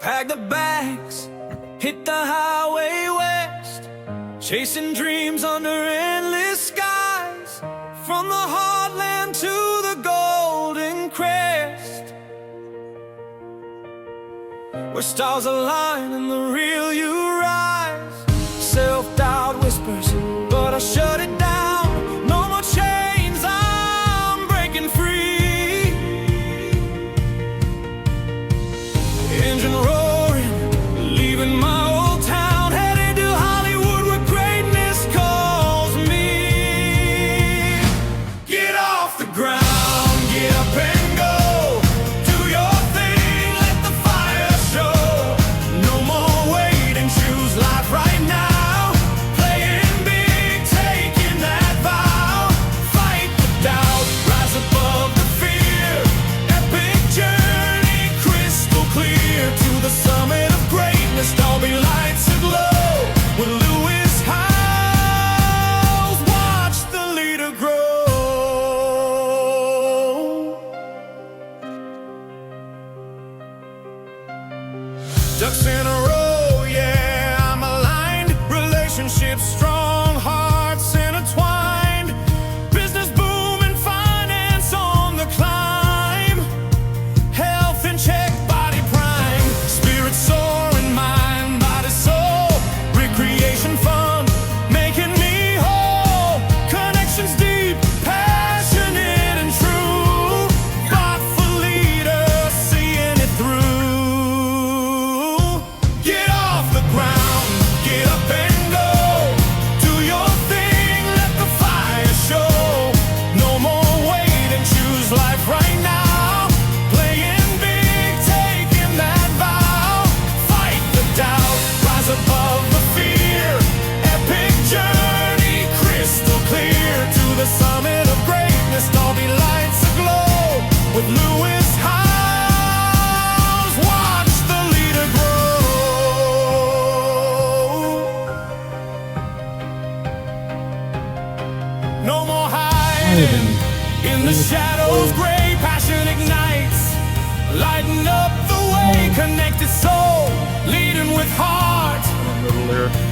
Pack the bags, hit the highway west, chasing dreams under endless skies, from the heartland to the golden crest, where stars align and the real you rise. Self-doubt whispers, but I shut it down. No more chains, I'm breaking free. Engine roaring, leaving my old town, headed to Hollywood where greatness calls me. Get off the ground, get up and go. Do your thing, let the fire show. No more waiting, choose life right now. Playing big, taking that vow. Fight the doubt, rise above the fear. Epic journey, crystal clear to the summit of greatness. Dolby lights aglow with Lewis Howes. Watch the leader grow. Ducks in a row, yeah, I'm aligned. Relationships strong, hearts intertwined. Business booming, finance on the climb. Health in check, body prime. Spirit soaring, mind, body, soul. Recreation fun, making me whole. Connections deep, passionate and true. Thoughtful leader, seeing it through. Get off the ground, get up and go. Do your thing, let the fire show. No more waiting, choose life right now. Playing big, taking that vow. Fight the doubt, rise above the fear. Epic journey, crystal clear to the summit of greatness. Dolby lights aglow with Lewis Howes. Watch the leader grow. No more hiding in the shadows, gray passion ignites. Lighten up the way, connected soul, leading with heart.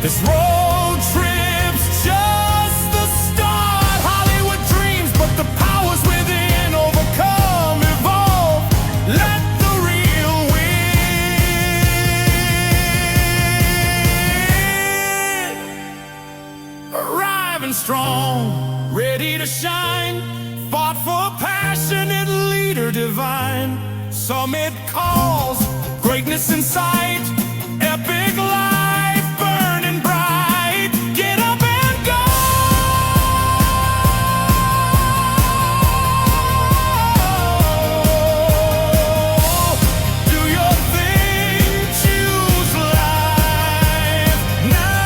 This road trip's just the start. Hollywood dreams, but the powers within overcome, evolve. Let the real win. Arriving strong, ready to shine. Fought for passionate leader divine. Summit calls, greatness in sight. Epic life burning bright. Get up and go. Do your thing, choose life now.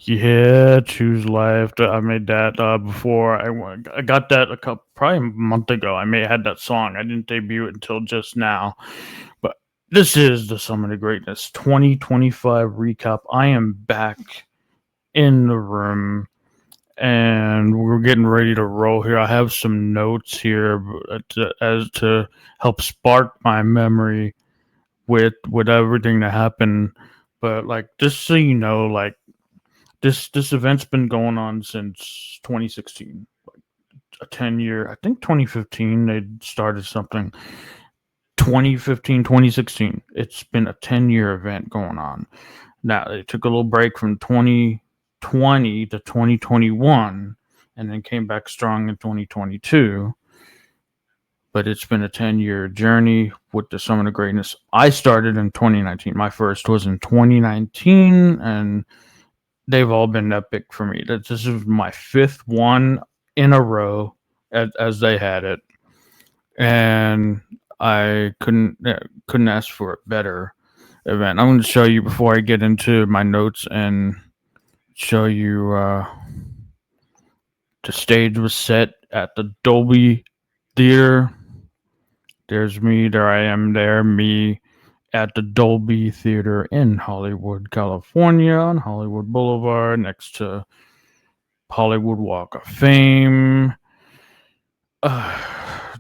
Yeah, choose life. I made that before. I got that probably a month ago. I had that song. I didn't debut it until just now. But this is the Summit of Greatness 2025 recap. I am back in the room, and we're getting ready to roll here. I have some notes here to help spark my memory with everything that happened. But like, just so you know, like, this event's been going on since 2016, like a 10-year. I think 2015 they started something. 2015, 2016. It's been a 10-year event going on. Now they took a little break from 2020 to 2021, and then came back strong in 2022. But it's been a 10-year journey with the Summit of Greatness. I started in 2019. My first was in 2019, and they've all been epic for me. This is my fifth one in a row as they had it, and I couldn't ask for a better event. I'm going to show you before I get into my notes and show you the stage was set at the Dolby Theater. There's me, there I am, there, me at the Dolby Theater in Hollywood, California, on Hollywood Boulevard, next to Hollywood Walk of Fame.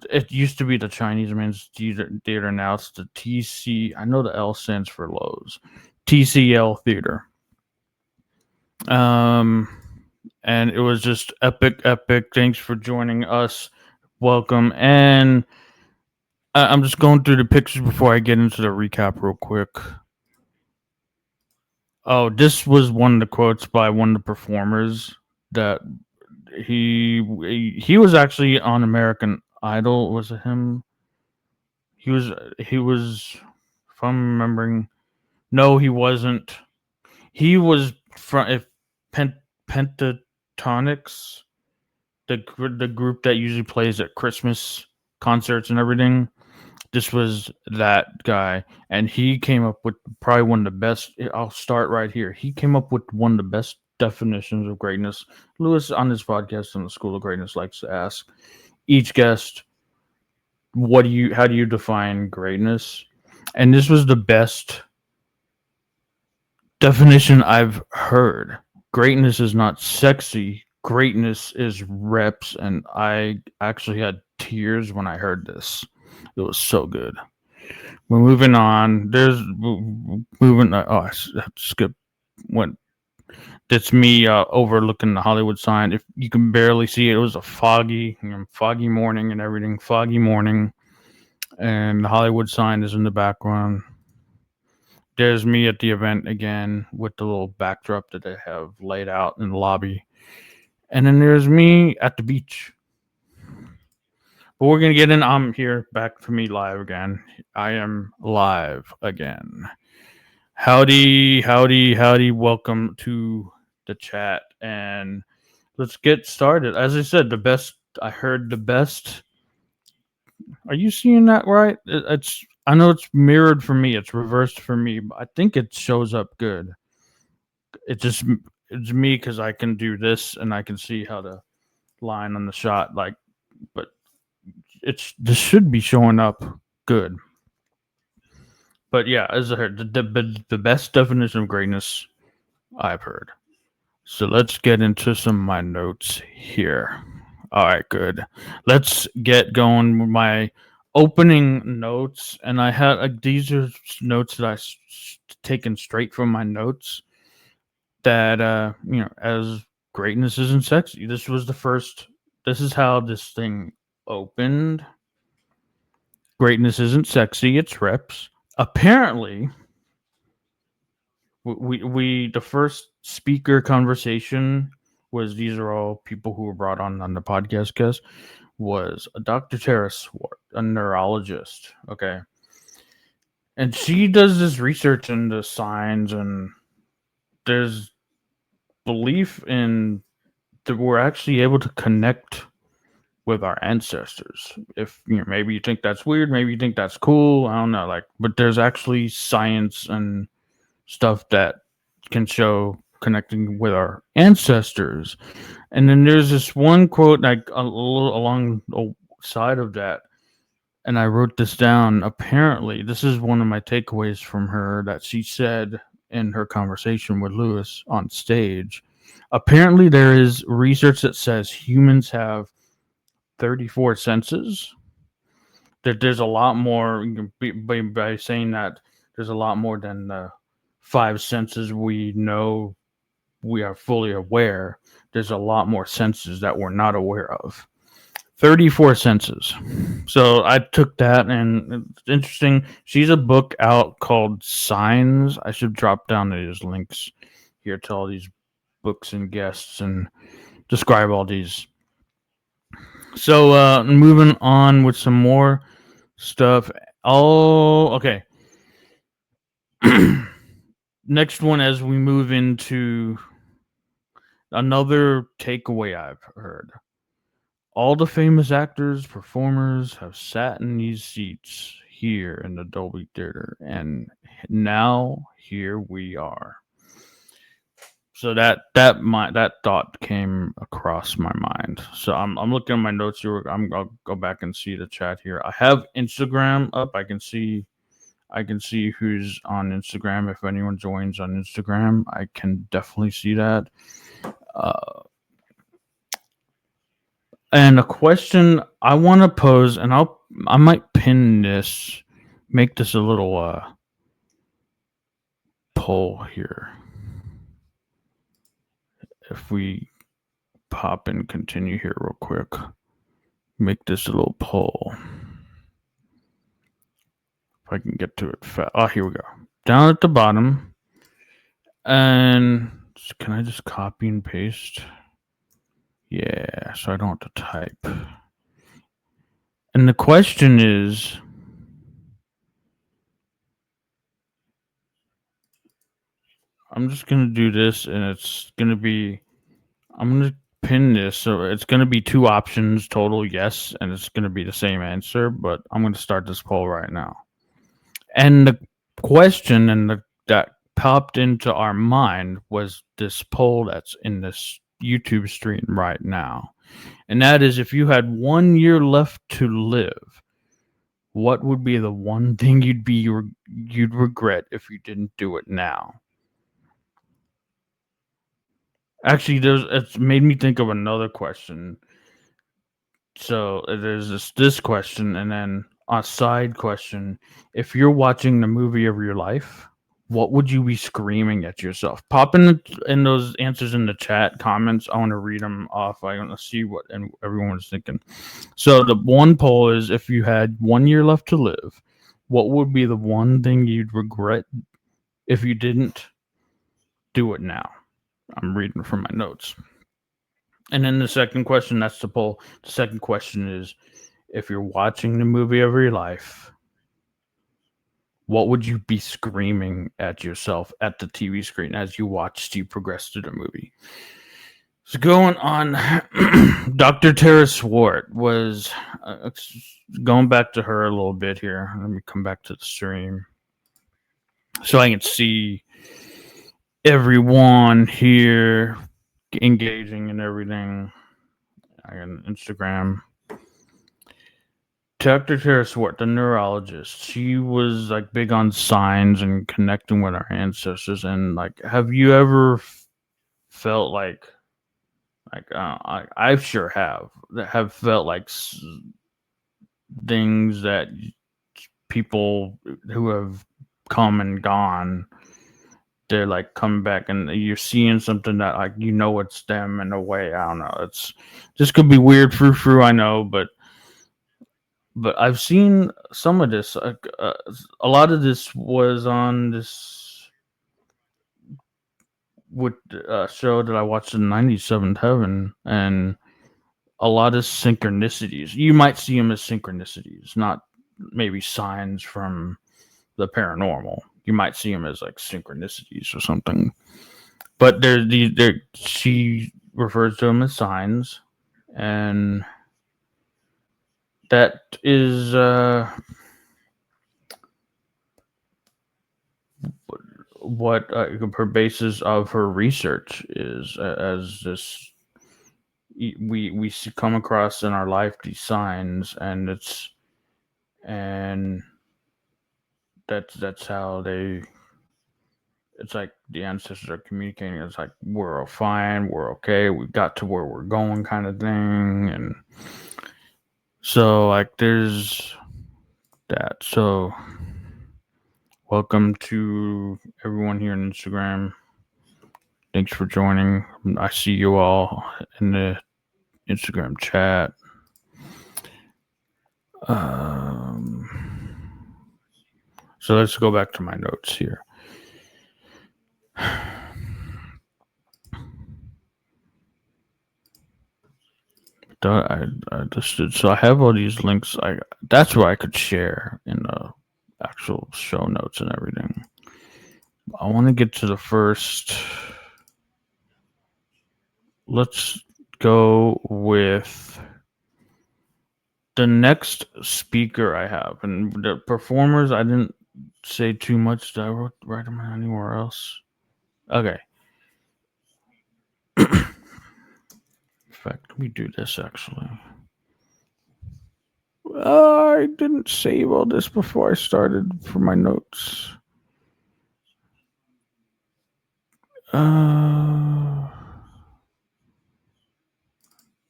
It used to be the Chinese Men's Theater. Now it's the TC. I know the L stands for Lowe's. TCL Theater. And it was just epic, epic. Thanks for joining us. Welcome. And I'm just going through the pictures before I get into the recap real quick. Oh, this was one of the quotes by one of the performers that he was actually on American Idol. Was it him? He was if I'm remembering. No, he wasn't. He was from Pentatonics, the group that usually plays at Christmas concerts and everything. This was that guy, and he came up with probably one of the best. I'll start right here. He came up with one of the best definitions of greatness. Lewis, on his podcast on the School of Greatness, likes to ask each guest, how do you define greatness? And this was the best definition I've heard. Greatness is not sexy. Greatness is reps, and I actually had tears when I heard this. It was so good. We're moving on. There's moving. I skipped. Went. That's me overlooking the Hollywood sign. If you can barely see it, it was a foggy morning and everything. Foggy morning, and the Hollywood sign is in the background. There's me at the event again with the little backdrop that they have laid out in the lobby, and then there's me at the beach. But we're gonna get in. I'm here, back for me live again. I am live again. Howdy, howdy, howdy. Welcome to the chat, and let's get started. As I said, the best. I heard the best. Are you seeing that right? It's. I know it's mirrored for me. It's reversed for me, but I think it shows up good. It's me because I can do this and I can see how to line on the shot. But this should be showing up good. But yeah, as I heard, the best definition of greatness I've heard. So let's get into some of my notes here. All right, good. Let's get going with my opening notes. And I had these are notes that I taken straight from my notes. That as greatness isn't sexy. This was the first. This is how this thing opened. Greatness isn't sexy. It's reps. Apparently, we the first speaker conversation was, these are all people who were brought on the podcast guest, was a Dr. Tarrai, a neurologist. Okay. And she does this research into signs, and there's belief in that we're actually able to connect with our ancestors. If maybe you think that's weird, maybe you think that's cool, I don't know, but there's actually science and stuff that can show connecting with our ancestors. And then there's this one quote, like a little along the side of that, and I wrote this down. Apparently, this is one of my takeaways from her that she said in her conversation with Lewis on stage. Apparently, there is research that says humans have 34 senses. That there's a lot more, by saying that there's a lot more than the 5 senses we know we are fully aware. There's a lot more senses that we're not aware of. 34 senses. So I took that, and it's interesting. She's a book out called Signs. I should drop down these links here to all these books and guests and describe all these. So moving on with some more stuff. Oh, okay. Next one, as we move into another takeaway I've heard. All the famous actors, performers have sat in these seats here in the Dolby Theater, and now here we are. So that thought came across my mind. So I'm looking at my notes here. I'll go back and see the chat here. I have Instagram up. I can see who's on Instagram. If anyone joins on Instagram, I can definitely see that. And a question I want to pose, and I might pin this, make this a little poll here. If we pop and continue here real quick, make this a little poll. If I can get to it fast. Oh, here we go. Down at the bottom. And can I just copy and paste? Yeah, so I don't have to type. And the question is, I'm just going to do this, and it's going to be, I'm going to pin this. So it's going to be 2 options total, yes, and it's going to be the same answer, but I'm going to start this poll right now. And the question that popped into our mind was this poll that's in this YouTube stream right now. And that is, if you had 1 year left to live, what would be the one thing you'd regret if you didn't do it now? Actually, it's made me think of another question. So there's this question, and then a side question. If you're watching the movie of your life, what would you be screaming at yourself? Pop in those answers in the chat comments. I want to read them off. I want to see what everyone's thinking. So the one poll is, if you had 1 year left to live, what would be the one thing you'd regret if you didn't do it now? I'm reading from my notes. And then the second question, that's the poll. The second question is, if you're watching the movie of your life, what would you be screaming at yourself at the TV screen as you watched you progress through the movie? So going on, Dr. Tarrai Swart was going back to her a little bit here. Let me come back to the stream so I can see everyone here engaging and everything. On Instagram. Dr. Tarrai Swart, the neurologist, she was like big on signs and connecting with our ancestors. And like, have you ever felt like I sure have felt like things that people who have come and gone, they're like coming back, and you're seeing something that, like, you know, it's them in a way. I don't know. It's just could be weird, frou-frou, I know, but I've seen some of this. A lot of this was on this show that I watched in the 90s, Seventh Heaven, and a lot of synchronicities. You might see them as synchronicities, not maybe signs from the paranormal. You might see them as like synchronicities or something. But she refers to them as signs, and that is what her basis of her research is, as this we come across in our life these signs, and that's how it's like the ancestors are communicating. It's like, we're all fine, we're okay, we got to where we're going, kind of thing. And so like there's that. So welcome to everyone here on Instagram. Thanks for joining. I see you all in the Instagram chat. So let's go back to my notes here. I just did. So I have all these links. That's where I could share in the actual show notes and everything. I want to get to the first. Let's go with the next speaker I have, and the performers. I didn't say too much. Did I write them anywhere else? Okay. In fact, let me do this actually. I didn't save all this before I started for my notes.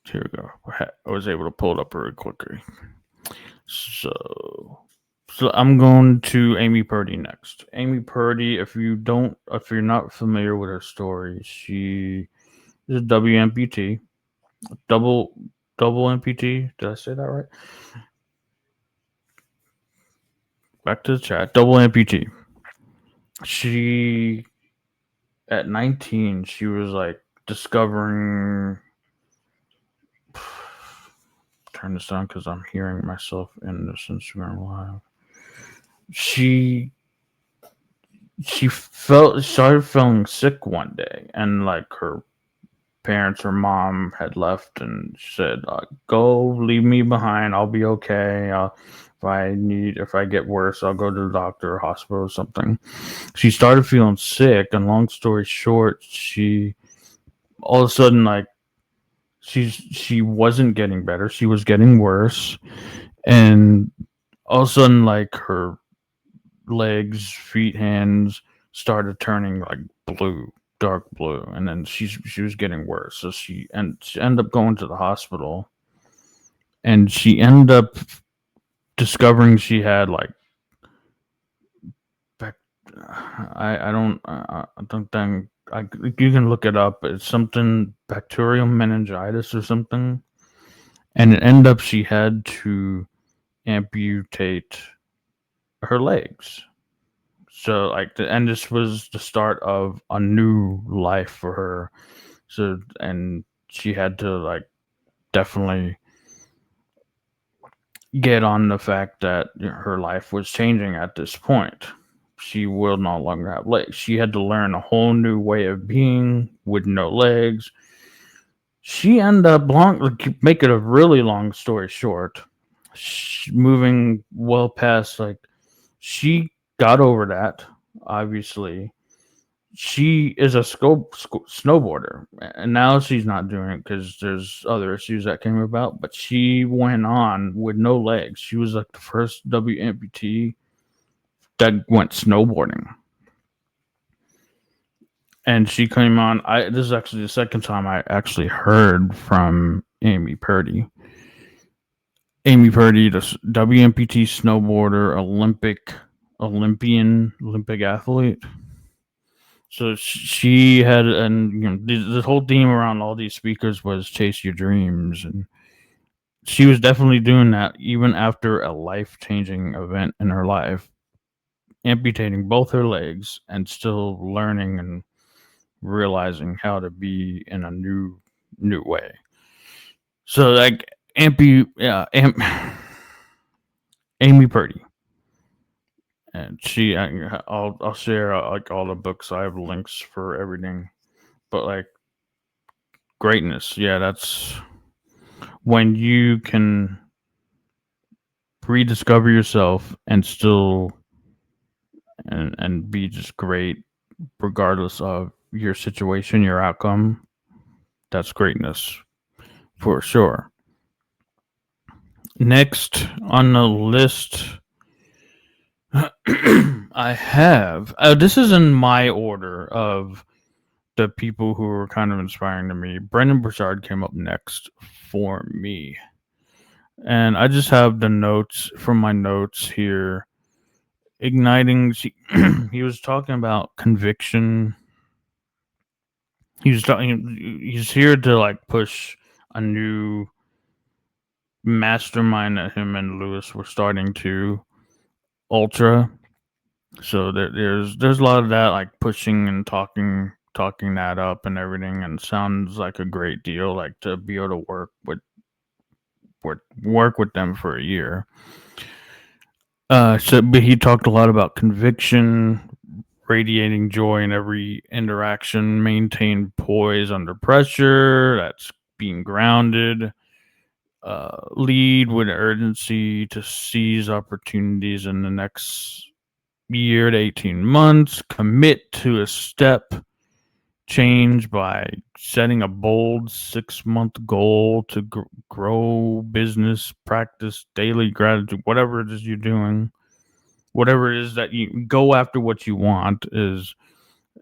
Here we go. I was able to pull it up very quickly. So I'm going to Amy Purdy next. Amy Purdy, if you're not familiar with her story, she is a WMPT, double amputee. Did I say that right? Back to the chat. Double amputee. She at 19, she was like discovering. Turn this on because I'm hearing myself in this Instagram live. She started feeling sick one day, and like her parents, her mom had left, and said, "Go, leave me behind. I'll be okay. If I get worse, I'll go to the doctor or hospital or something." She started feeling sick, and long story short, she all of a sudden like she wasn't getting better. She was getting worse, and all of a sudden like her legs, feet, hands started turning like blue, dark blue, and then she was getting worse. So she ended up going to the hospital, and she ended up discovering she had like I don't think you can look it up. It's something bacterial meningitis or something, and it ended up she had to amputate her legs. So like and this was the start of a new life for her. So and she had to like definitely get on the fact that her life was changing at this point. She will no longer have legs. She had to learn a whole new way of being with no legs. She ended up make it a really long story short, moving well past like she got over that. Obviously, she is a snowboarder, and now she's not doing it because there's other issues that came about. But she went on with no legs. She was like the first W amputee that went snowboarding, and she came on. This is actually the second time I actually heard from Amy Purdy. Amy Purdy, the WMPT snowboarder, Olympic athlete. So she had, and the whole theme around all these speakers was chase your dreams, and she was definitely doing that even after a life-changing event in her life, amputating both her legs and still learning and realizing how to be in a new way. So like Amy Purdy, and I'll share like all the books. I have links for everything, but like greatness, yeah, that's when you can rediscover yourself and still and be just great regardless of your situation, your outcome. That's greatness for sure. Next on the list, I have this is in my order of the people who were kind of inspiring to me. Brendan Burchard came up next for me. And I just have the notes from my notes here. Igniting, he was talking about conviction. He's here to like push a new mastermind that him and Lewis were starting to ultra. So there's a lot of that like pushing and talking that up and everything, and sounds like a great deal. Like to be able to work with them for a year. But he talked a lot about conviction, radiating joy in every interaction, maintain poise under pressure. That's being grounded. Lead with urgency to seize opportunities in the next year to 18 months. Commit to a step change by setting a bold 6-month goal to grow business, practice daily gratitude, whatever it is you're doing, whatever it is that you go after what you want is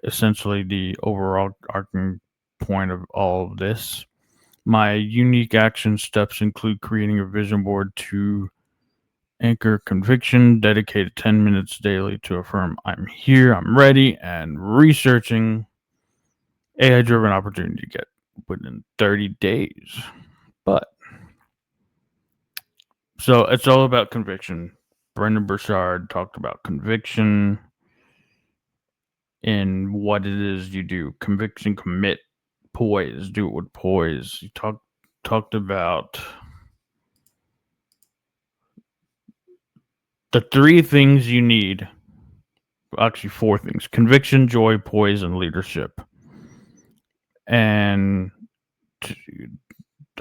essentially the overall arcing point of all of this. My unique action steps include creating a vision board to anchor conviction, dedicated 10 minutes daily to affirm I'm here, I'm ready, and researching AI-driven opportunity to get within 30 days. But so it's all about conviction. Brendan Burchard talked about conviction in what it is you do. Conviction, commit, poise, do it with poise. He talked about the 3 things you need. Actually, 4 things: conviction, joy, poise, and leadership. And to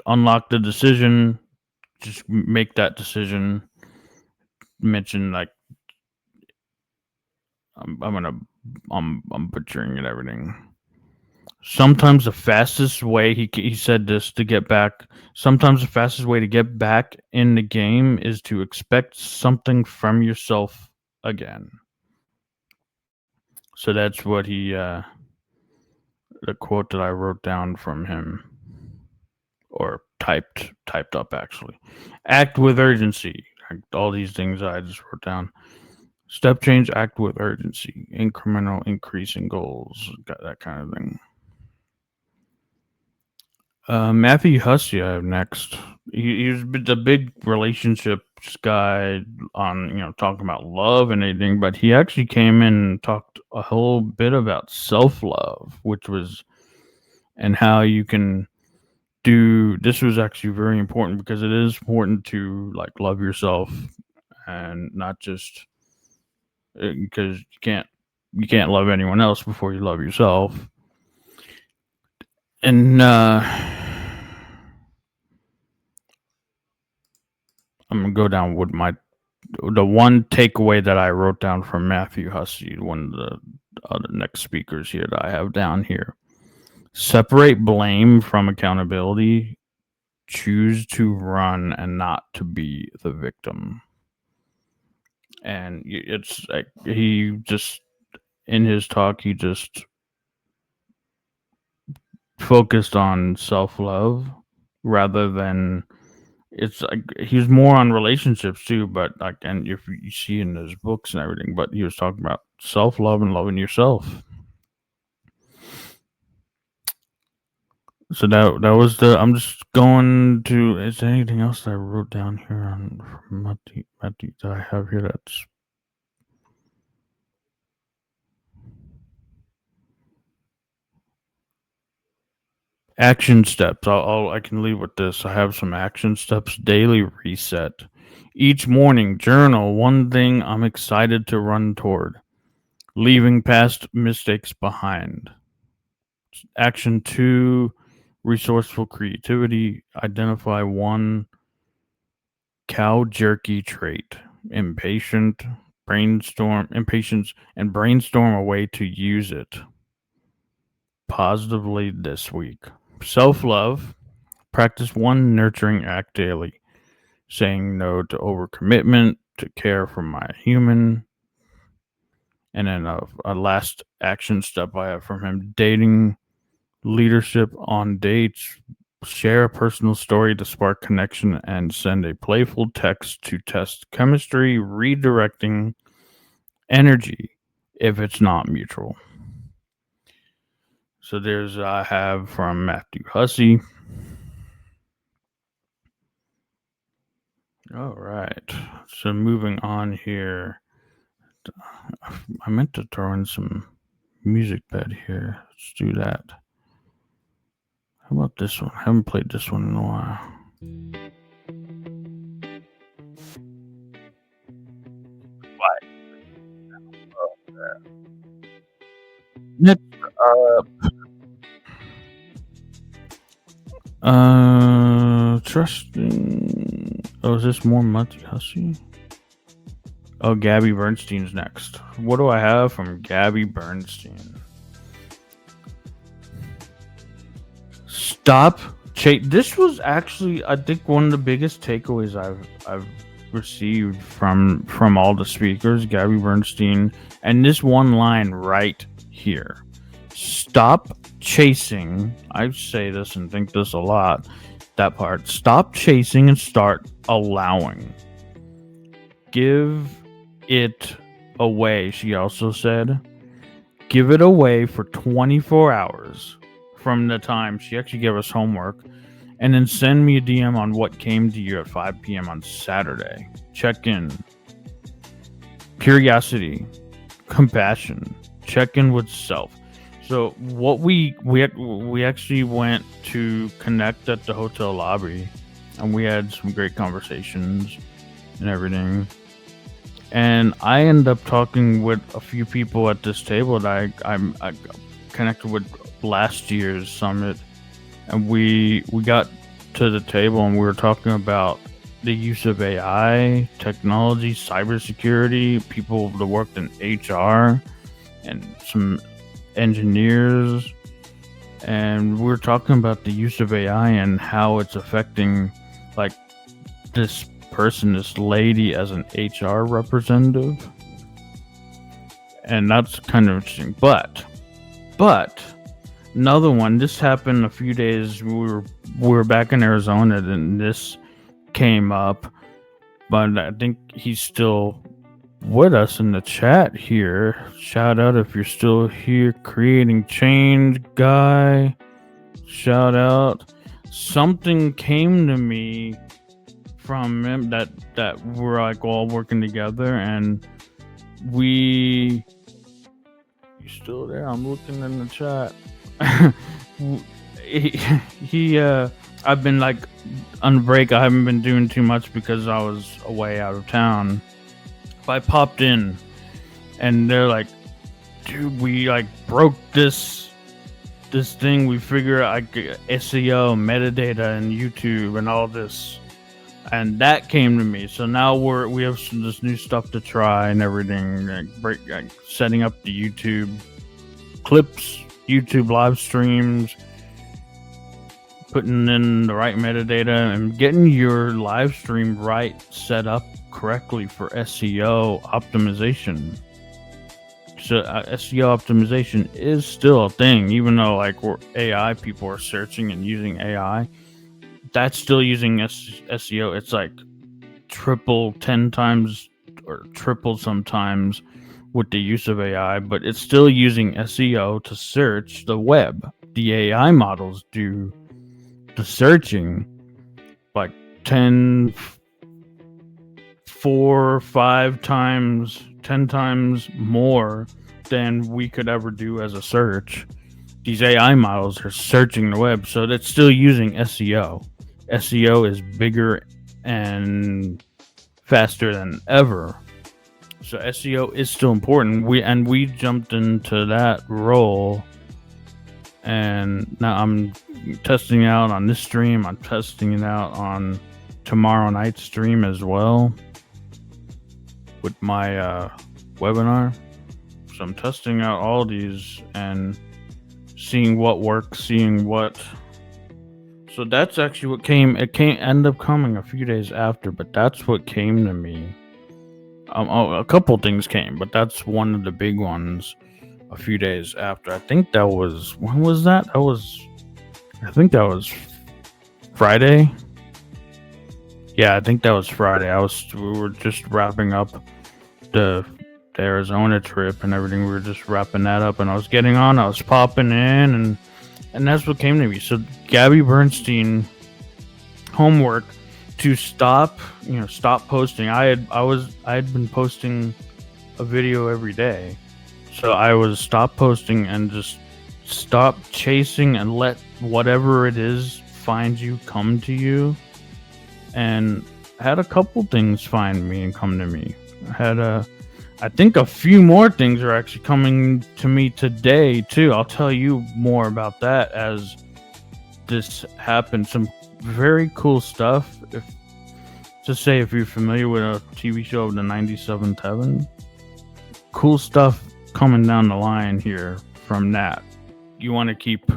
unlock the decision, just make that decision. Mention like I'm butchering it, everything. Sometimes the fastest way he said this to get back. Sometimes the fastest way to get back in the game is to expect something from yourself again. So that's what the quote that I wrote down from him, or typed up actually. Act with urgency. All these things I just wrote down. Step change, act with urgency, incremental increase in goals, that kind of thing. Matthew Hussey I have next. He's the big relationships guy on, talking about love and anything, but he actually came in and talked a whole bit about self-love, which was, and how you can do, this was actually very important because it is important to like love yourself and not just because you can't love anyone else before you love yourself. And I'm gonna go down with the one takeaway that I wrote down from Matthew Hussey, one of the other next speakers here that I have down here. Separate blame from accountability. Choose to run and not to be the victim. And it's like he just, in his talk, he just focused on self-love rather than, it's like he's more on relationships too, but like, and if you see in his books and everything, but he was talking about self-love and loving yourself. So that was the, I'm just going to, is there anything else that I wrote down here on from Matthew that I have here that's action steps? I can leave with this. I have some action steps. Daily reset. Each morning, journal one thing I'm excited to run toward. Leaving past mistakes behind. Action 2, resourceful creativity. Identify one cow jerky trait. Impatience, and brainstorm a way to use it positively this week. Self-love. Practice one nurturing act daily. Saying no to overcommitment, to care for my human. And then a last action step I have from him: dating, leadership on dates. Share a personal story to spark connection and send a playful text to test chemistry, redirecting energy if it's not mutual. So there's, I have from Matthew Hussey. All right. So moving on here. I meant to throw in some music bed here. Let's do that. How about this one? I haven't played this one in a while. Next up, trusting. Oh, is this more Matthew Hussey? Oh, Gabby Bernstein's next. What do I have from Gabby Bernstein? Stop. This was actually, I think, one of the biggest takeaways I've received from all the speakers, Gabby Bernstein, and this one line right here. Stop chasing. I say this and think this a lot. That part. Stop chasing and start allowing. Give it away, she also said. Give it away for 24 hours from the time she actually gave us homework, and then send me a DM on what came to you at 5 p.m. on Saturday. Check in. Curiosity. Compassion. Check in with self. So what we actually went to connect at the hotel lobby, and we had some great conversations and everything. And I ended up talking with a few people at this table that I connected with last year's summit, and we got to the table and we were talking about the use of AI, technology, cybersecurity, people that worked in HR, and some engineers, and we were talking about the use of AI and how it's affecting, like, this lady as an HR representative, and that's kind of interesting. But another one, this happened a few days, we were back in Arizona, and this came up, but I think he's still with us in the chat here. Shout out if you're still here. Creating change guy, shout out. Something came to me from him that we're like all working together, and you still there? I'm looking in the chat. I've been like on break. I haven't been doing too much because I was away out of town. But I popped in, and they're like, dude, we like broke this thing. We figure out like SEO, metadata, and YouTube, and all this. And that came to me. So now we have this new stuff to try and everything. Like setting up the YouTube clips, YouTube live streams, putting in the right metadata, and getting your live stream set up correctly for SEO optimization. So SEO optimization is still a thing, even though like AI people are searching and using AI. That's still using SEO. It's like triple, 10 times, or triple sometimes with the use of AI, but it's still using SEO to search the web. The AI models do the searching like 10, 4, 5 times, 10 times more than we could ever do as a search. These AI models are searching the web, so that's still using SEO. SEO is bigger and faster than ever. So SEO is still important. We jumped into that role, and now I'm testing it out on this stream. I'm testing it out on tomorrow night's stream as well with my webinar. So I'm testing out all these and seeing what works, seeing what. So that's actually what came. It end up coming a few days after, but that's what came to me. A couple things came, but that's one of the big ones. A few days after, I think that was, when was that? I think that was Friday. Yeah, I think that was Friday. We were just wrapping up the Arizona trip and everything. We were just wrapping that up, and I was getting on. I was popping in, and that's what came to me. So Gabby Bernstein, homework to stop posting. I had been posting a video every day. So I was stop posting and just stop chasing and let whatever it is find you, come to you. And had a couple things find me and come to me. I think a few more things are actually coming to me today too. I'll tell you more about that as this happens. Some very cool stuff. If you're familiar with a TV show of the 97.7, cool stuff coming down the line here from that. You want to keep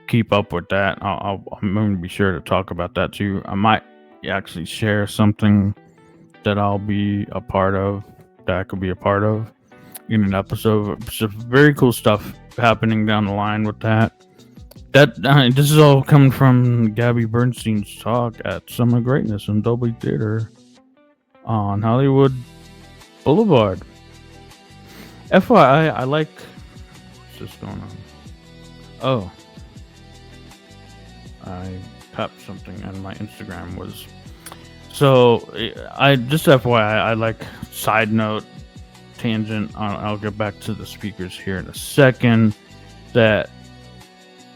keep up with that. I'm going to be sure to talk about that too. I might actually share something that I'll be a part of, that I could be a part of in an episode. Some very cool stuff happening down the line with that. This is all coming from Gabby Bernstein's talk at Summit Greatness in Dolby Theater on Hollywood Boulevard. FYI, I like... What's this going on? Oh. I tapped something and my Instagram was... So, I just FYI, I like, side note, tangent, I'll get back to the speakers here in a second, that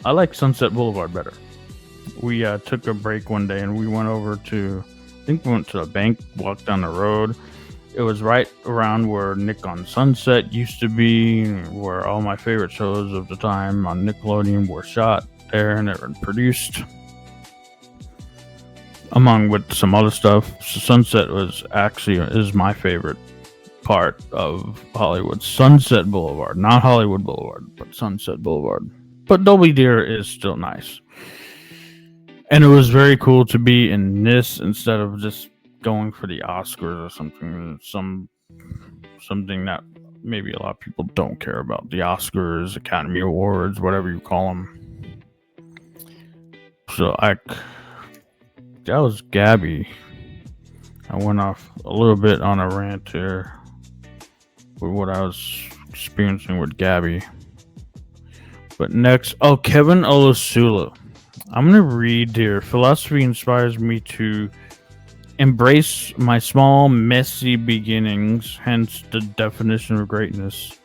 I like Sunset Boulevard better. We took a break one day and we went over to, I think we went to the bank, walked down the road. It was right around where Nick on Sunset used to be, where all my favorite shows of the time on Nickelodeon were shot there and they were produced, among with some other stuff. So Sunset is my favorite part of Hollywood. Sunset Boulevard, not Hollywood Boulevard, but Sunset Boulevard. But Dolby Theater is still nice. And it was very cool to be in this instead of just going for the Oscars or something that maybe a lot of people don't care about. The Oscars, Academy Awards, whatever you call them. So that was Gabby. I went off a little bit on a rant here with what I was experiencing with Gabby. But next, Kevin Olusola. I'm going to read here. Philosophy inspires me to embrace my small, messy beginnings, hence the definition of greatness.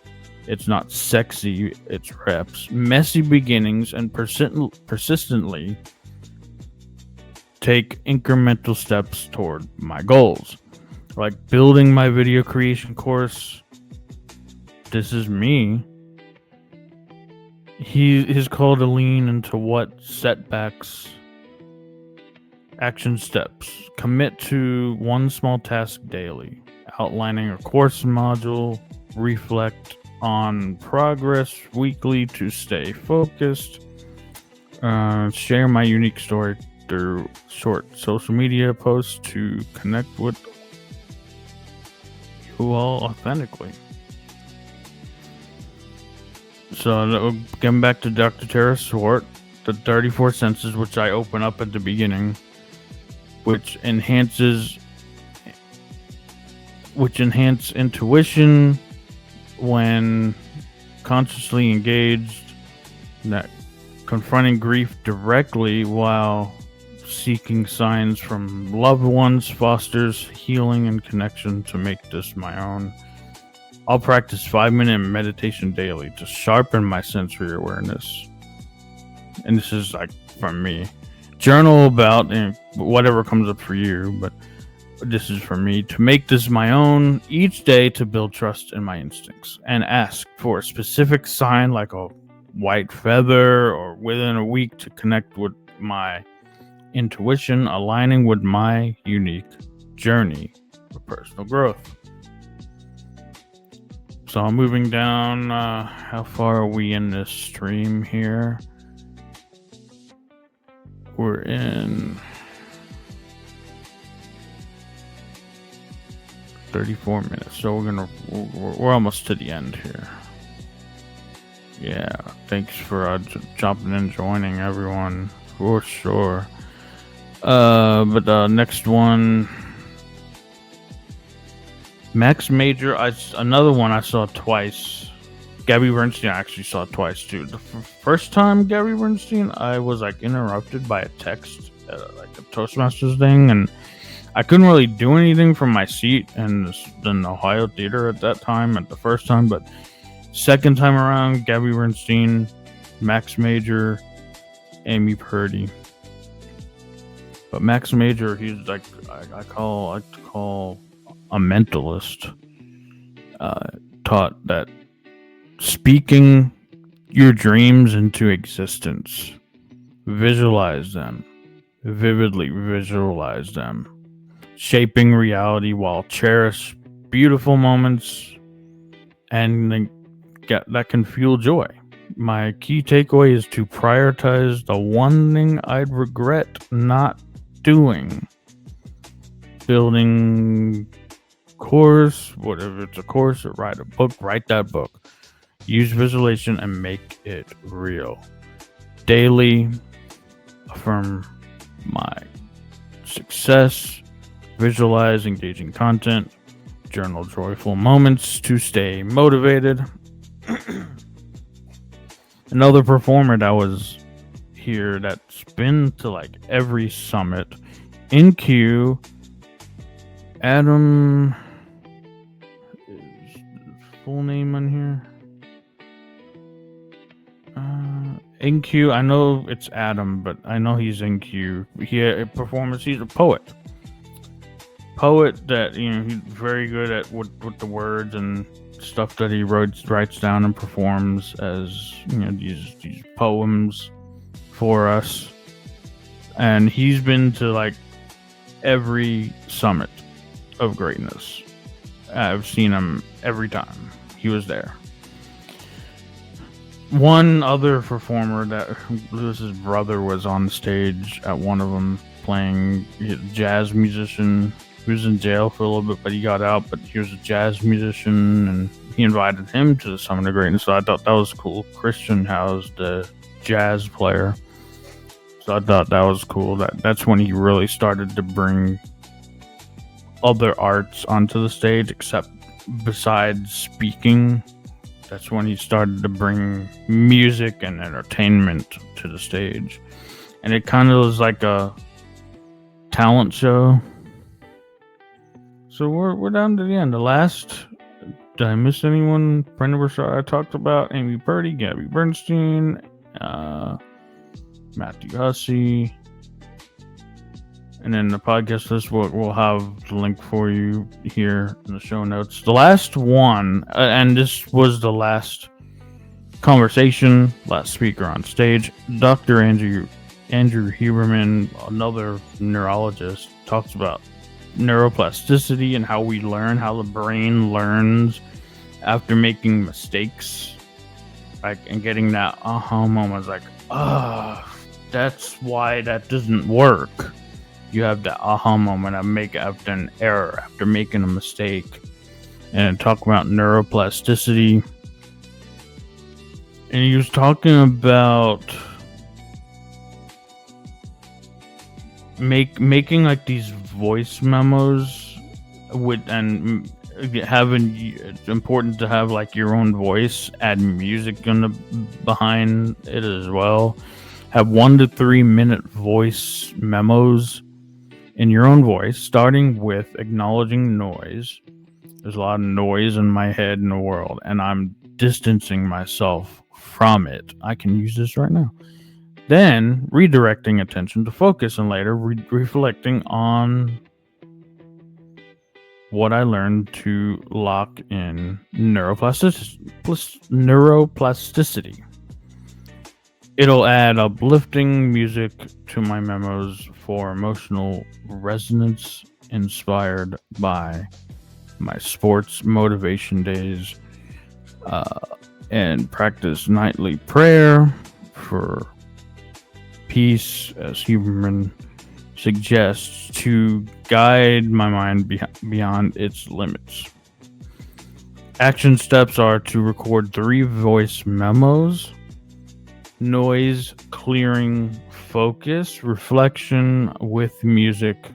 It's not sexy, it's reps. Messy beginnings and persistently take incremental steps toward my goals. Like building my video creation course. This is me. He's called to lean into what setbacks, action steps. Commit to one small task daily. Outlining a course module. Reflect on progress weekly to stay focused. Share my unique story through short social media posts to connect with you all authentically. So, getting back to Dr. Tarrai Swart, the 34 senses, which I open up at the beginning, which enhance intuition when consciously engaged, that confronting grief directly while seeking signs from loved ones fosters healing and connection to make this my own. I'll practice 5-minute meditation daily to sharpen my sensory awareness. And this is like from me. Journal about whatever comes up for you, but this is for me. To make this my own each day to build trust in my instincts. And ask for a specific sign like a white feather or within a week to connect with my intuition, aligning with my unique journey of personal growth. So I'm moving down. How far are we in this stream here? We're in 34 minutes. So we're almost to the end here. Yeah, thanks for jumping and joining, everyone, for sure. But the next one, Max Major, another one I saw twice. Gabby Bernstein I actually saw twice too. The first time Gabby Bernstein, I was like interrupted by a text at like a Toastmasters thing, and I couldn't really do anything from my seat in the Ohio Theater at that time, at the first time. But second time around, Gabby Bernstein, Max Major, Amy Purdy. But Max Major, he's like I like to call a mentalist. Taught that speaking your dreams into existence, visualize them, vividly visualize them, shaping reality while cherish beautiful moments, and that can fuel joy. My key takeaway is to prioritize the one thing I'd regret not doing. Building course, whatever it's a course, or write a book, write that book. Use visualization and make it real. Daily, affirm my success, visualize engaging content, journal joyful moments to stay motivated. Another performer that was here that's been to like every summit in queue, Adam, is full name on here? In queue, I know it's Adam, but I know he's in queue. He had a performance. He's a poet that, you know, he's very good at with the words and stuff that he writes down and performs as, you know, these poems for us. And he's been to like every summit of greatness. I've seen him every time he was there. One other performer that Lewis's brother was on stage at one of them playing, jazz musician. He was in jail for a little bit, but he got out. But he was a jazz musician, and he invited him to the Summit of Greatness. So I thought that was cool. Christian House, the jazz player. So I thought that was cool. That's when he really started to bring other arts onto the stage, except besides speaking. That's when he started to bring music and entertainment to the stage. And it kind of was like a talent show. So we're down to the end. The last, did I miss anyone? Brenda Burchard I talked about, Amy Purdy, Gabby Bernstein, Matthew Hussey. And then the podcast list, we'll have the link for you here in the show notes. The last one, and this was the last conversation, last speaker on stage, Dr. Andrew Huberman, another neurologist, talks about neuroplasticity and how we learn, how the brain learns after making mistakes, like, and getting that aha moment, like, that's why that doesn't work. You have the aha moment after an error, after making a mistake. And talk about neuroplasticity. And he was talking about making like these voice memos and having, it's important to have like your own voice, add music behind it as well. Have 1 to 3 minute voice memos in your own voice, starting with acknowledging noise. There's a lot of noise in my head in the world, and I'm distancing myself from it. I can use this right now. Then redirecting attention to focus, and later reflecting on what I learned to lock in neuroplasticity. It'll add uplifting music to my memos for emotional resonance inspired by my sports motivation days, and practice nightly prayer for peace, as Huberman suggests, to guide my mind beyond its limits. Action steps are to record 3 voice memos: noise, clearing, focus, reflection with music,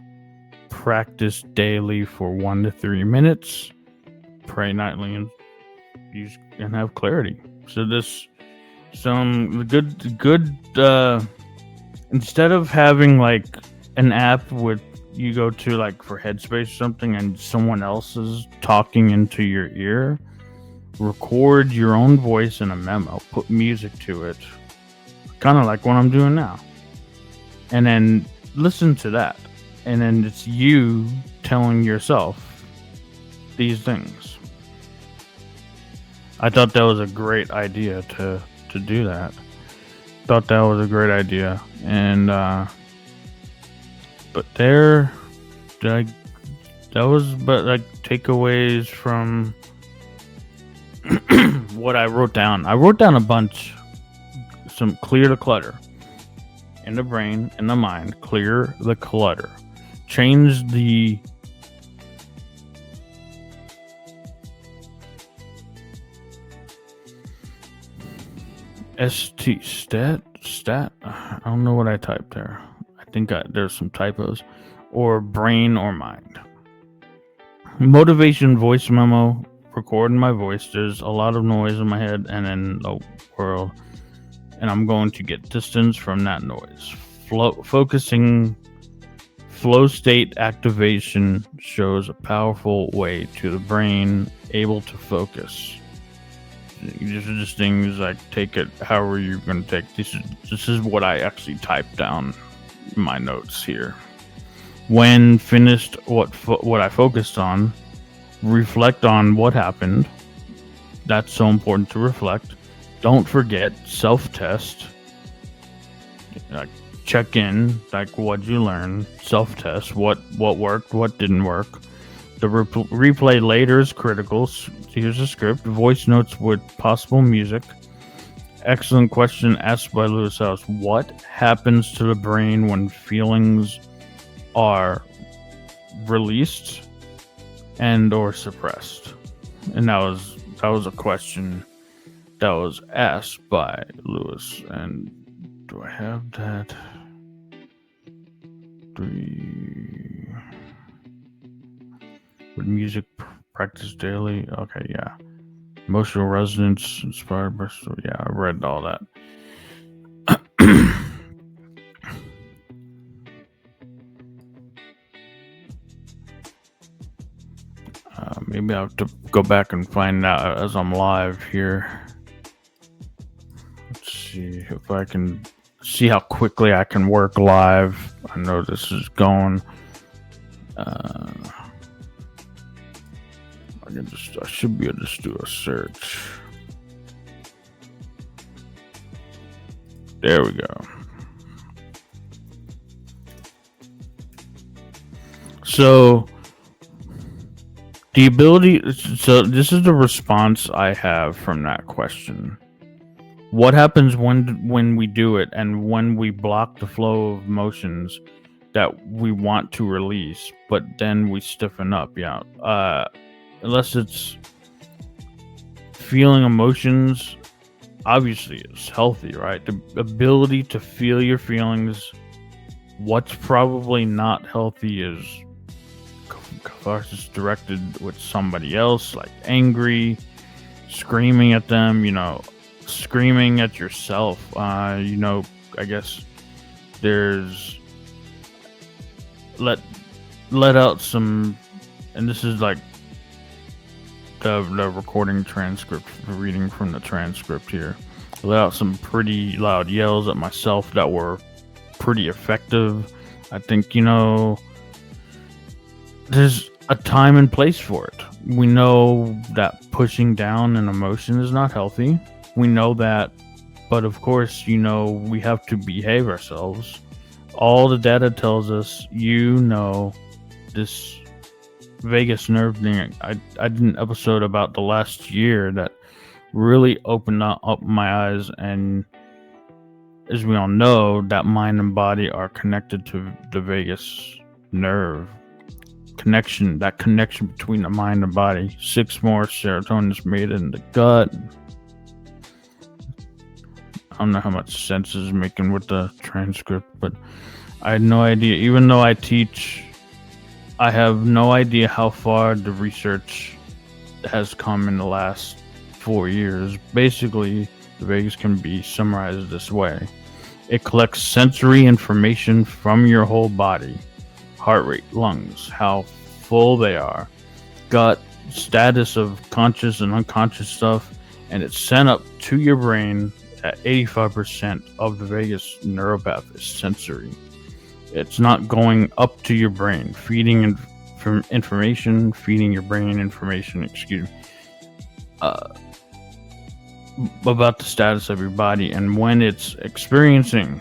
practice daily for 1 to 3 minutes, pray nightly, and use and have clarity. So this, some good instead of having like an app with, you go to like for Headspace or something and someone else is talking into your ear, record your own voice in a memo, put music to it, kind of like what I'm doing now, and then listen to that, and then it's you telling yourself these things. I thought that was a great idea to do that. Thought that was a great idea, and but takeaways from what I wrote down. I wrote down a bunch some clear the clutter in the brain, in the mind. Clear the clutter. Change the stat. I don't know what I typed there. I think there's some typos. Or brain or mind. Motivation voice memo. Recording my voice. There's a lot of noise in my head and in the world, and I'm going to get distance from that noise. Focusing. Flow state activation shows a powerful way to the brain able to focus. These are just things like take it however you're going to take. This is what I actually typed down in my notes here. When finished, what I focused on, reflect on what happened. That's so important to reflect. Don't forget, self-test. Like, check in, like what'd you learn? Self-test, what worked, what didn't work. The replay later is critical. Here's a script. Voice notes with possible music. Excellent question asked by Lewis House. What happens to the brain when feelings are released and or suppressed? And that was a question that was asked by Lewis. And do I have that? 3 with music practice daily. Okay, yeah. Emotional resonance inspired by story. Yeah, I read all that. Maybe I have to go back and find out as I'm live here. Let's see if I can see how quickly I can work live. I know this is going. I should be able to just do a search. There we go. So the ability. So this is the response I have from that question. What happens when we do it and when we block the flow of emotions that we want to release, but then we stiffen up? Yeah. Unless it's feeling emotions, obviously it's healthy, right? The ability to feel your feelings. What's probably not healthy is catharsis directed with somebody else, like angry, screaming at them, screaming at yourself. I guess there's let out some, and this is like the recording transcript, reading from the transcript here. Let out some pretty loud yells at myself that were pretty effective. I think, there's a time and place for it. We know that pushing down an emotion is not healthy. We know that, but of course, we have to behave ourselves. All the data tells us, this vagus nerve thing. I did an episode about the last year that really opened up my eyes, and as we all know, that mind and body are connected to the vagus nerve. That connection between the mind and body. 6 more serotonin is made in the gut. I don't know how much sense is making with the transcript, but I had no idea. Even though I teach, I have no idea how far the research has come in the last 4 years. Basically, the vagus can be summarized this way. It collects sensory information from your whole body. Heart rate, lungs, how full they are, gut, status of conscious and unconscious stuff, and it's sent up to your brain at 85% of the vagus neuropath is sensory. It's not going up to your brain, feeding information, feeding your brain information, about the status of your body and when it's experiencing.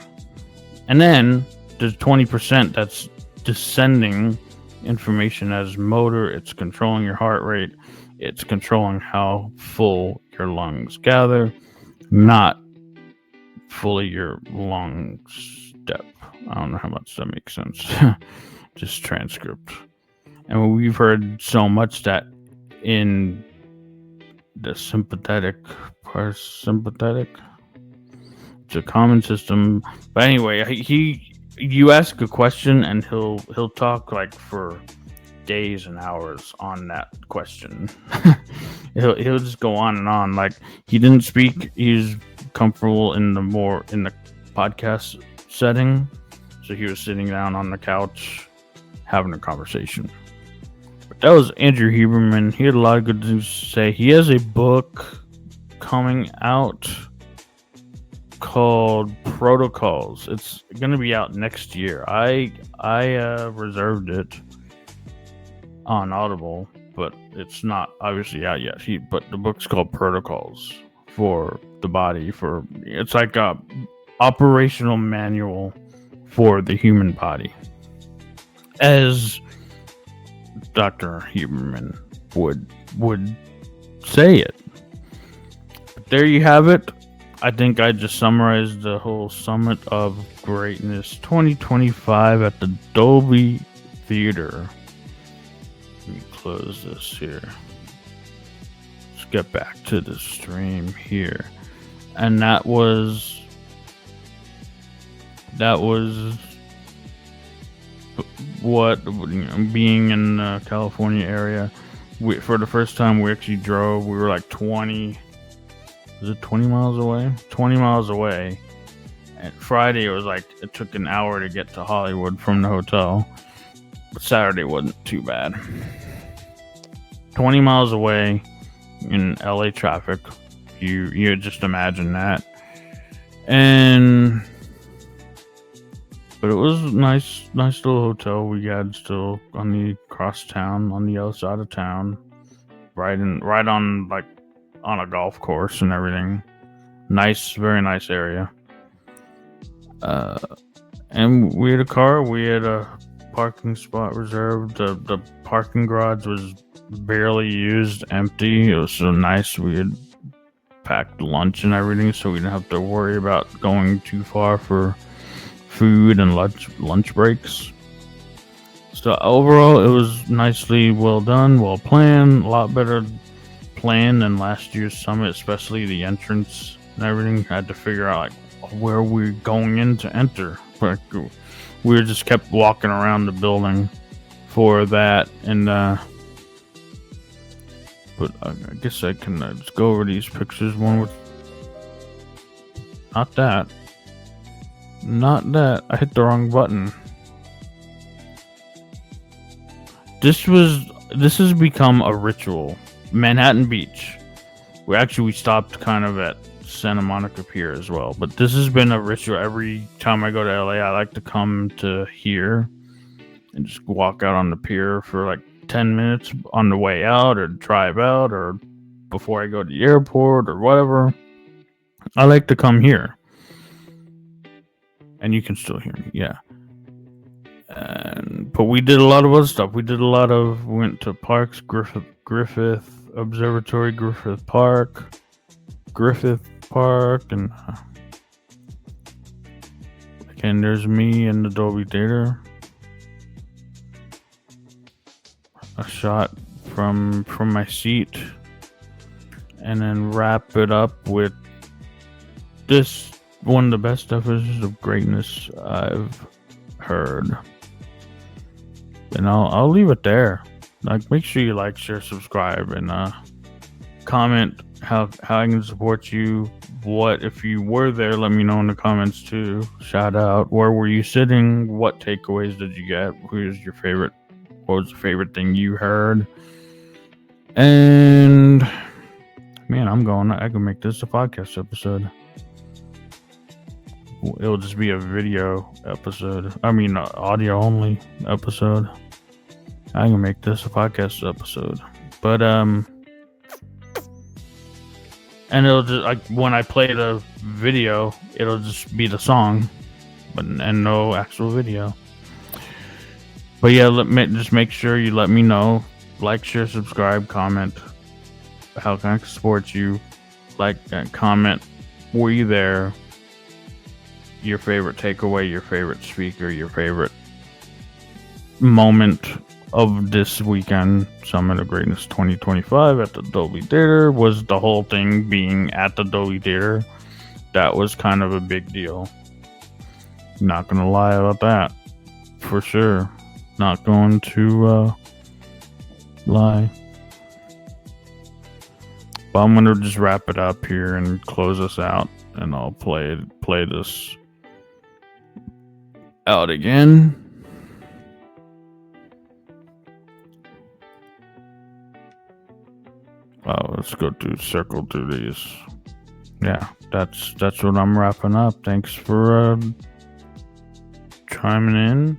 And then there's 20% that's descending information as motor. It's controlling your heart rate. It's controlling how full your lungs gather, not fully your long step. I don't know how much that makes sense. Just transcript. And we've heard so much that in the sympathetic, parasympathetic, it's a common system. But anyway, you ask a question and he'll talk like for days and hours on that question. he'll just go on and on. Like, he didn't speak. He's comfortable in the podcast setting, so he was sitting down on the couch having a conversation. But that was Andrew Huberman. He had a lot of good things to say. He has a book coming out called Protocols. It's gonna be out next year. I reserved it on Audible, but it's not obviously out yet. But the book's called Protocols for the body. It's like a operational manual for the human body, as Dr. Huberman would say it. But there you have it. I think I just summarized the whole Summit of Greatness 2025 at the Dolby Theater. Let me close this here. Let's get back to the stream here. And that was what, being in the California area. For the first time we actually drove. We were like 20 miles away? 20 miles away. And Friday it was like, it took an hour to get to Hollywood from the hotel. But Saturday wasn't too bad. 20 miles away in LA traffic. You just imagine that. But it was nice little hotel we had still on the cross town, on the other side of town. Right on like on a golf course and everything. Nice, very nice area. And we had a car. We had a parking spot reserved. The parking garage was barely used, empty. It was so nice. We had packed lunch and everything, so we didn't have to worry about going too far for food and lunch breaks. So overall, it was nicely well done, well planned, a lot better planned than last year's summit, especially the entrance and everything. I had to figure out like where we're going in to enter. We just kept walking around the building for that, and but I guess I can just go over these pictures. One with not that. I hit the wrong button. This has become a ritual. Manhattan Beach. We stopped kind of at Santa Monica Pier as well. But this has been a ritual. Every time I go to LA, I like to come to here and just walk out on the pier for like 10 minutes on the way out, or drive out, or before I go to the airport or whatever. I like to come here. And you can still hear me, yeah. But we did a lot of other stuff. We went to parks, Griffith Observatory, Griffith Park, and again, there's me in the Dolby Theater. A shot from my seat, and then wrap it up with this, one of the best definitions of greatness I've heard. And I'll leave it there. Like, make sure you like, share, subscribe, and comment how I can support you. What if you were there? Let me know in the comments too. Shout out. Where were you sitting? What takeaways did you get? Who's your favorite? What was the favorite thing you heard? And man, I can make this a podcast episode. It'll just be a video episode. I mean, audio only episode. I can make this a podcast episode. But, and it'll just, like, when I play the video, it'll just be the song, and no actual video. But yeah, just make sure you let me know. Like, share, subscribe, comment. How can I support you? Like, comment. Were you there? your favorite takeaway, your favorite speaker, your favorite moment of this weekend. Summit of Greatness 2025 at the Dolby Theater was the whole thing being at the Dolby Theater. That was kind of a big deal. Not gonna lie about that, for sure. Not going to lie. But I'm gonna just wrap it up here and close us out, and I'll play this out again. Oh, let's circle through these. Yeah, that's what I'm wrapping up. Thanks for chiming in.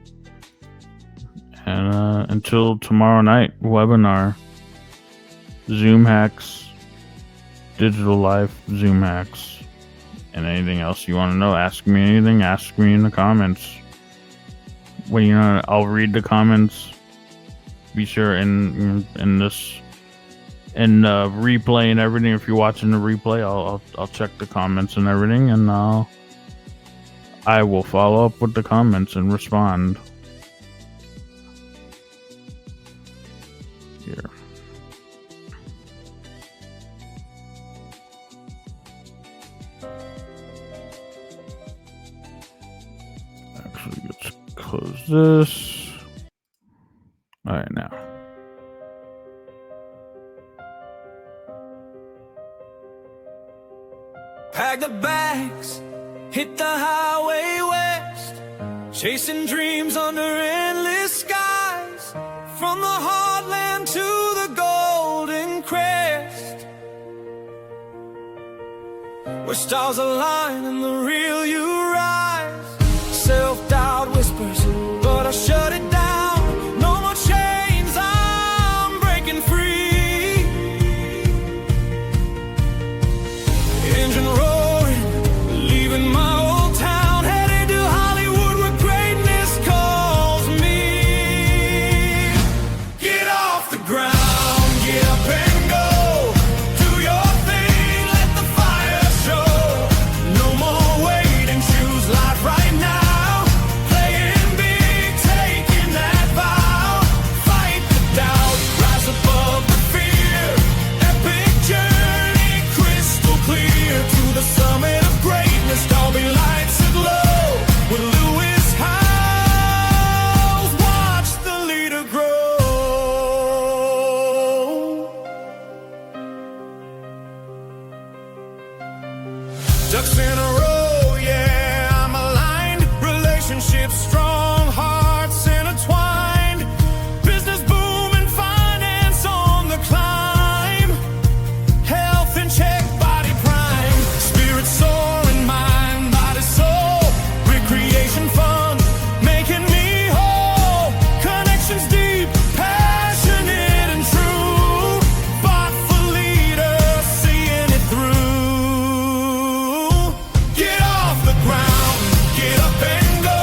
And until tomorrow night webinar, Zoom hacks, digital life, Zoom hacks, and anything else you want to know. Ask me anything. Ask me in the comments. Well, I'll read the comments. Be sure in this. And replay and everything. If you're watching the replay, I'll check the comments and everything, and I will follow up with the comments and respond. Here. Actually, let's close this. All right, now. Pack the bags, hit the highway west, chasing dreams under endless skies, from the heartland to the golden crest, where stars align and the real you rise. Self-doubt whispers, but I shut it down. No more chains, I'm breaking free. Engine roaring, leaving my old town, headed to Hollywood where greatness calls me. Get off the ground, get up and go, do your thing, let the fire show. No more waiting, choose life right now, playing big, taking that vow. Fight the doubt, rise above the fear, epic journey, crystal clear, to the summit of greatness. Dolby lights aglow with Lewis Howes. Watch the leader grow. Ducks in a row, yeah, I'm aligned. Relationships strong, hearts intertwined. Business booming, finance on the climb. Health in check, body prime. Spirit soaring, mind, body, soul. Recreation fun, making me whole. Connections deep, passionate and true. Thoughtful leader, seeing it through. Get off the ground, get up and go.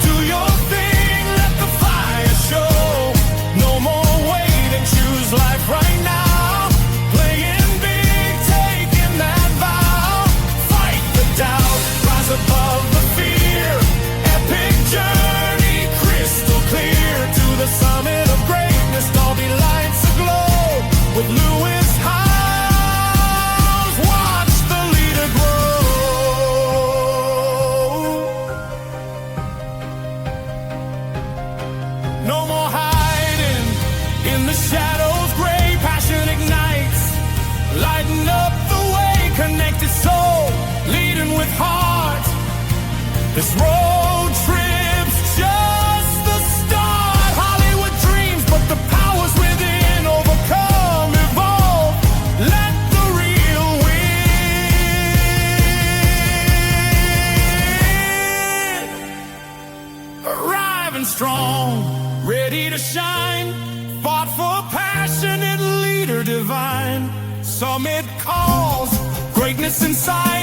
Do your thing, let the fire show. No more waiting, choose life right now. Playing big, taking that vow. Fight the doubt, rise above the fear. Epic journey, crystal clear, to the summit of greatness. Dolby lights aglow with Lewis Howes. Watch the leader grow. No more hiding in the shadows, gray passion ignites, lighting up the way, connected soul, leading with heart. This road trip's just the start. Hollywood dreams, but the powers within overcome, evolve. Let the real win. Arriving strong, ready to shine. Fought for passionate leader divine. Summit calls, greatness inside.